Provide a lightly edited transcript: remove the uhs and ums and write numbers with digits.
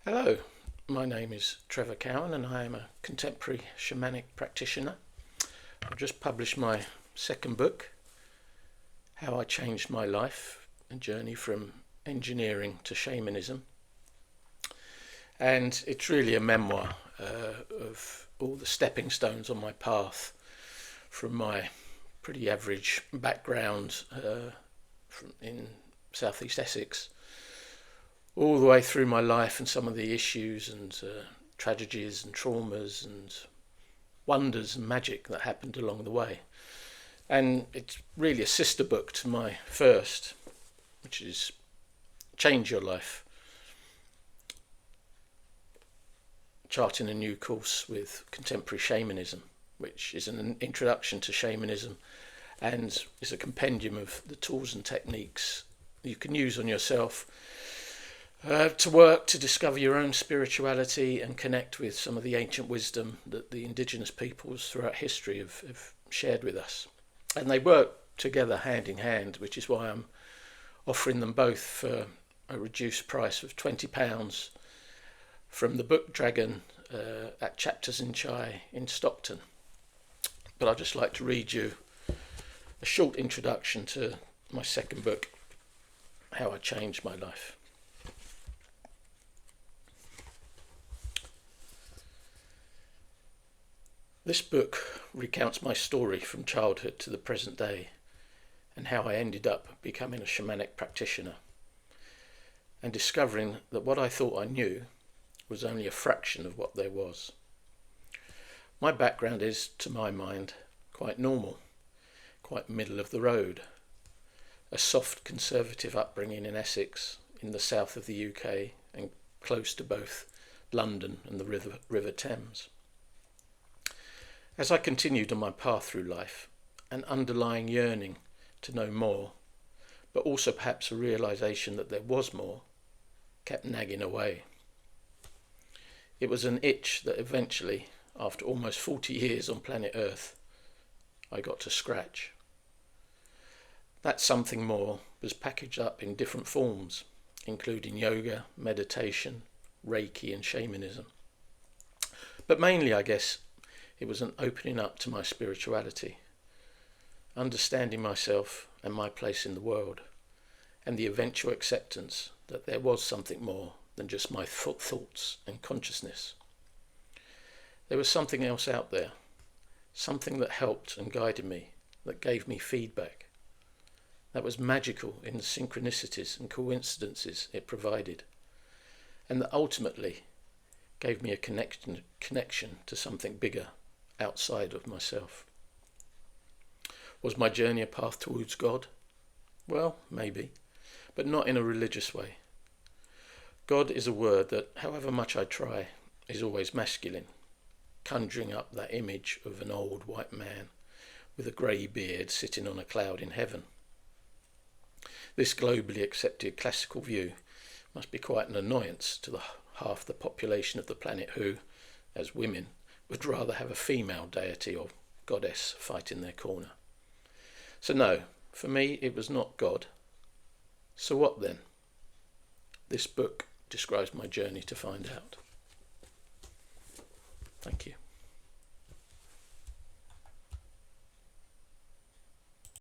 Hello, my name is Trevor Cowan and I am a contemporary shamanic practitioner. I've just published my second book, How I Changed My Life, a journey from engineering to shamanism. And it's really a memoir of all the stepping stones on my path from my pretty average background in southeast Essex all the way through my life and some of the issues and tragedies and traumas and wonders and magic that happened along the way. And it's really a sister book to my first, which is Change Your Life, charting a new course with contemporary shamanism, which is an introduction to shamanism and is a compendium of the tools and techniques you can use on yourself to work to discover your own spirituality and connect with some of the ancient wisdom that the indigenous peoples throughout history have shared with us. And they work together hand in hand, which is why I'm offering them both for a reduced price of £20 from the Book Dragon at Chapters in Chai in Stockton. But I'd just like to read you a short introduction to my second book, How I Changed My Life. This book recounts my story from childhood to the present day and how I ended up becoming a shamanic practitioner and discovering that what I thought I knew was only a fraction of what there was. My background is, to my mind, quite normal, quite middle of the road. A soft conservative upbringing in Essex, in the south of the UK and close to both London and the River Thames. As I continued on my path through life, an underlying yearning to know more, but also perhaps a realisation that there was more, kept nagging away. It was an itch that eventually, after almost 40 years on planet Earth, I got to scratch. That something more was packaged up in different forms, including yoga, meditation, Reiki and shamanism. But mainly, I guess, it was an opening up to my spirituality, understanding myself and my place in the world, and the eventual acceptance that there was something more than just my thoughts and consciousness. There was something else out there, something that helped and guided me, that gave me feedback, that was magical in the synchronicities and coincidences it provided, and that ultimately gave me a connection to something bigger outside of myself. Was my journey a path towards God? Well, maybe, but not in a religious way. God is a word that, however much I try, is always masculine, conjuring up that image of an old white man with a grey beard sitting on a cloud in heaven. This globally accepted classical view must be quite an annoyance to the half the population of the planet who, as women, would rather have a female deity or goddess fight in their corner. So no, for me it was not God. So what then? This book describes my journey to find out. Thank you.